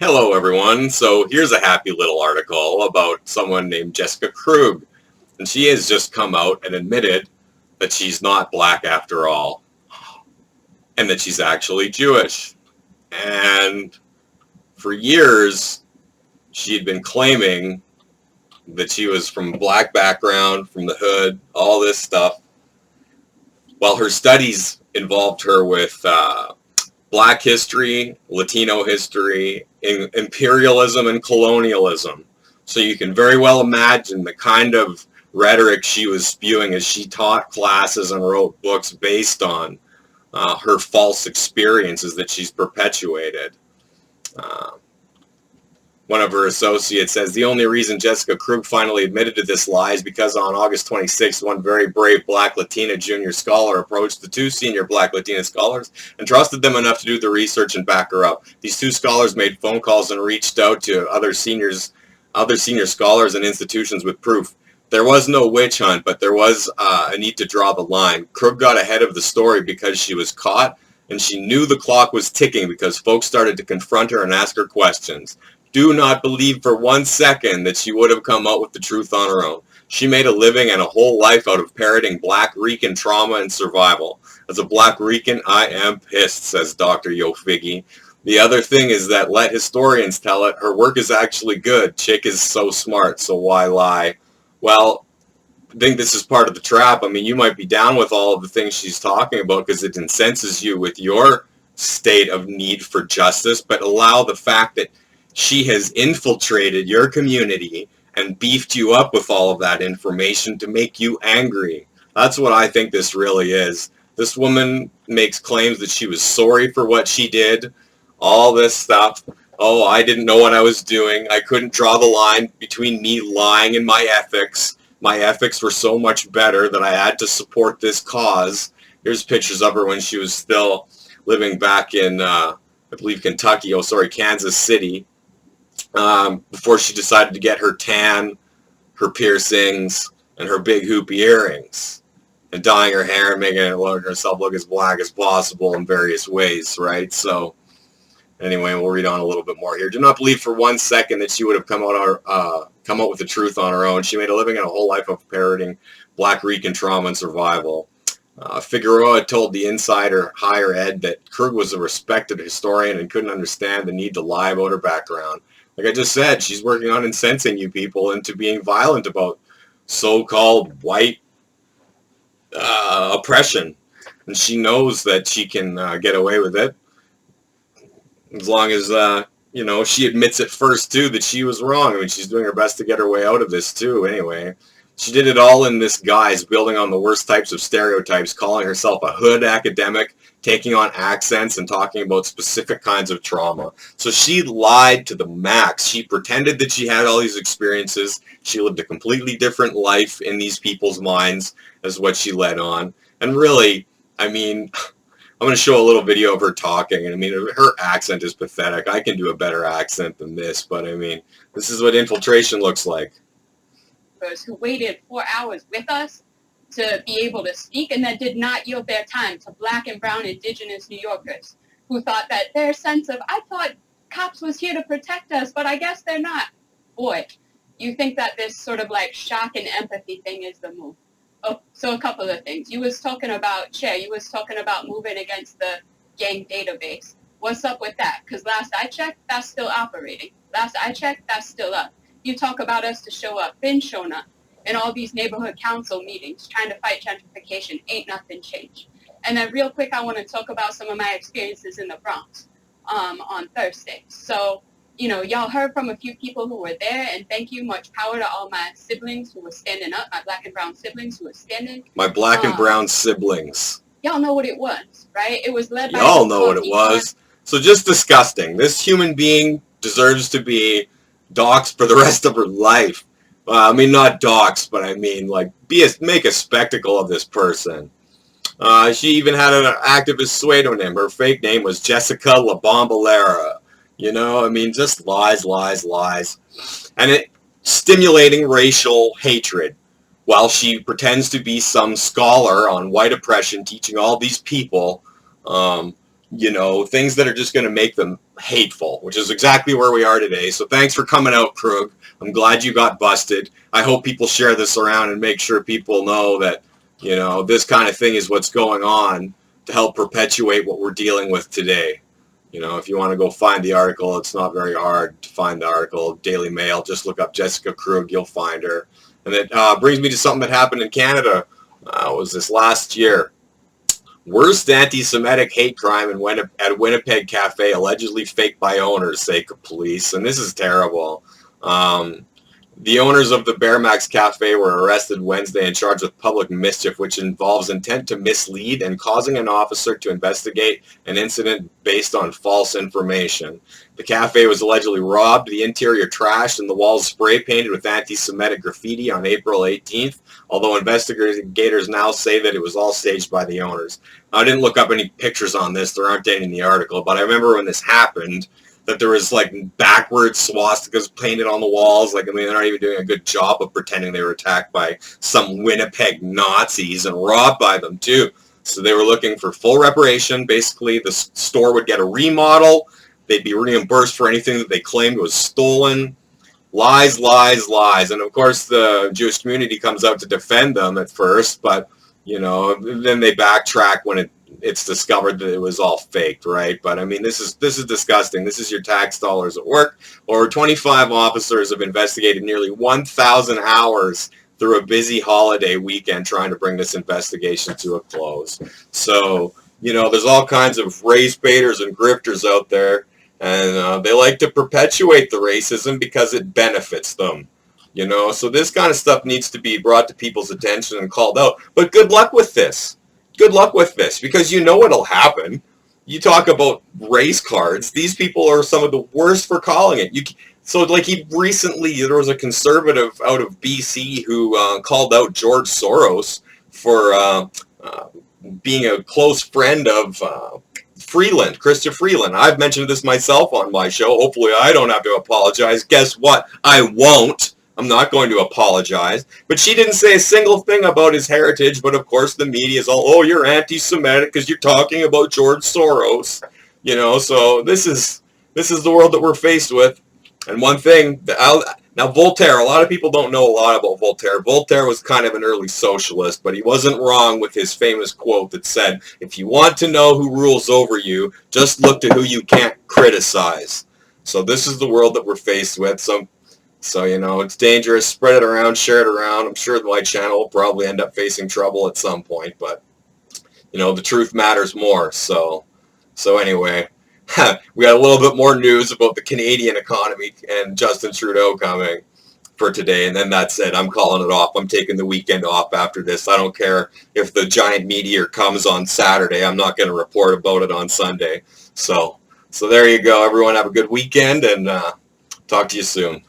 Hello, everyone. So here's a happy little article about someone named Jessica Krug. And she has just come out and admitted that she's not black after all, and that she's actually Jewish. And for years, she had been claiming that she was from a black background, from the hood, all this stuff. Well, her studies involved her with black history, Latino history, imperialism, and colonialism. So you can very well imagine the kind of rhetoric she was spewing as she taught classes and wrote books based on her false experiences that she's perpetuated. Uh, One of her associates says the only reason Jessica Krug finally admitted to this lie is because on August 26th, one very brave black Latina junior scholar approached the two senior black Latina scholars and trusted them enough to do the research and back her up. These two scholars made phone calls and reached out to other senior scholars and institutions with proof. There was no witch hunt, but there was a need to draw the line. Krug got ahead of the story because she was caught, and she knew the clock was ticking because folks started to confront her and ask her questions. Do not believe for 1 second that she would have come out with the truth on her own. She made a living and a whole life out of parroting Black Rican trauma and survival. As a Black Rican, I am pissed, says Dr. Yofigi. The other thing is that let historians tell it, her work is actually good. Chick is so smart, so why lie? Well, I think this is part of the trap. I mean, you might be down with all of the things she's talking about because it incenses you with your state of need for justice, but allow the fact that she has infiltrated your community and beefed you up with all of that information to make you angry. That's what I think this really is. This woman makes claims that she was sorry for what she did, all this stuff. Oh, I didn't know what I was doing. I couldn't draw the line between me lying and my ethics. My ethics were so much better that I had to support this cause. Here's pictures of her when she was still living back in, I believe, Kansas City. Before she decided to get her tan, her piercings, and her big hoopy earrings, and dyeing her hair and making herself look as black as possible in various ways, right? So, anyway, we'll read on a little bit more here. Do not believe for 1 second that she would have come out with the truth on her own. She made a living and a whole life of parroting Black Rican trauma and survival. Figueroa told the Insider Higher Ed that Krug was a respected historian and couldn't understand the need to lie about her background. Like I just said, she's working on incensing you people into being violent about so-called white oppression. And she knows that she can get away with it as long as, she admits it first, too, that she was wrong. I mean, she's doing her best to get her way out of this, too, anyway. She did it all in this guise, building on the worst types of stereotypes, calling herself a hood academic, taking on accents, and talking about specific kinds of trauma. So she lied to the max. She pretended that she had all these experiences. She lived a completely different life in these people's minds as what she led on. And really, I mean, I'm going to show a little video of her talking. And I mean, her accent is pathetic. I can do a better accent than this, but I mean, this is what infiltration looks like. Who waited 4 hours with us to be able to speak and then did not yield their time to black and brown indigenous New Yorkers who thought that their sense of, I thought cops was here to protect us, but I guess they're not. Boy, you think that this sort of like shock and empathy thing is the move. Oh, so a couple of things. You was talking about moving against the gang database. What's up with that? Because last I checked, that's still operating. Last I checked, that's still up. You talk about us to show up, been shown up in all these neighborhood council meetings trying to fight gentrification. Ain't nothing changed. And then real quick, I want to talk about some of my experiences in the Bronx on Thursday. So, y'all heard from a few people who were there, and thank you. Much power to all my siblings who were standing up, my black and brown siblings who were standing. My black and brown siblings. Y'all know what it was, right? It was led by... Y'all know what it was. So just disgusting. This human being deserves to be doxxed for the rest of her life. I mean, not doxxed, but I mean, like, make a spectacle of this person. She even had an activist pseudonym. Her fake name was Jessica La Bombalera. I mean, just lies, lies, lies. And it stimulating racial hatred while she pretends to be some scholar on white oppression, teaching all these people things that are just going to make them hateful, which is exactly where we are today. So thanks for coming out, Krug. I'm glad you got busted. I hope people share this around and make sure people know that, this kind of thing is what's going on to help perpetuate what we're dealing with today. If you want to go find the article, it's not very hard to find the article. Daily Mail, just look up Jessica Krug, you'll find her. And it brings me to something that happened in Canada. Was this last year? Worst anti-Semitic hate crime at Winnipeg Cafe, allegedly faked by owners, say police. And this is terrible. The owners of the Bear Max Cafe were arrested Wednesday and charged with public mischief, which involves intent to mislead and causing an officer to investigate an incident based on false information. The cafe was allegedly robbed, the interior trashed, and the walls spray painted with anti-Semitic graffiti on April 18th, although investigators now say that it was all staged by the owners. I didn't look up any pictures on this. There aren't any in the article, but I remember when this happened, that there was backwards swastikas painted on the walls. They're not even doing a good job of pretending they were attacked by some Winnipeg Nazis and robbed by them too. So they were looking for full reparation. Basically, the store would get a remodel. They'd be reimbursed for anything that they claimed was stolen. Lies, lies, lies. And of course, the Jewish community comes out to defend them at first, but then they backtrack when it's discovered that it was all faked, right? But I mean, this is disgusting. This is your tax dollars at work. Over 25 officers have investigated nearly 1,000 hours through a busy holiday weekend trying to bring this investigation to a close. So, there's all kinds of race baiters and grifters out there, and they like to perpetuate the racism because it benefits them. So this kind of stuff needs to be brought to people's attention and called out. But good luck with this. Good luck with this, because what'll happen. You talk about race cards. These people are some of the worst for calling it. Recently, there was a conservative out of BC who called out George Soros for being a close friend of Freeland, Chrystia Freeland. I've mentioned this myself on my show. Hopefully I don't have to apologize. Guess what? I won't. I'm not going to apologize. But she didn't say a single thing about his heritage, but of course the media is all, oh, you're anti-Semitic because you're talking about George Soros. So this is the world that we're faced with. And one thing, now Voltaire, a lot of people don't know a lot about Voltaire. Voltaire was kind of an early socialist, but he wasn't wrong with his famous quote that said, if you want to know who rules over you, just look to who you can't criticize. So this is the world that we're faced with. So, it's dangerous. Spread it around, share it around. I'm sure my channel will probably end up facing trouble at some point, but, the truth matters more. So anyway, we got a little bit more news about the Canadian economy and Justin Trudeau coming for today, and then that's it. I'm calling it off. I'm taking the weekend off after this. I don't care if the giant meteor comes on Saturday. I'm not going to report about it on Sunday. So there you go. Everyone have a good weekend, and talk to you soon.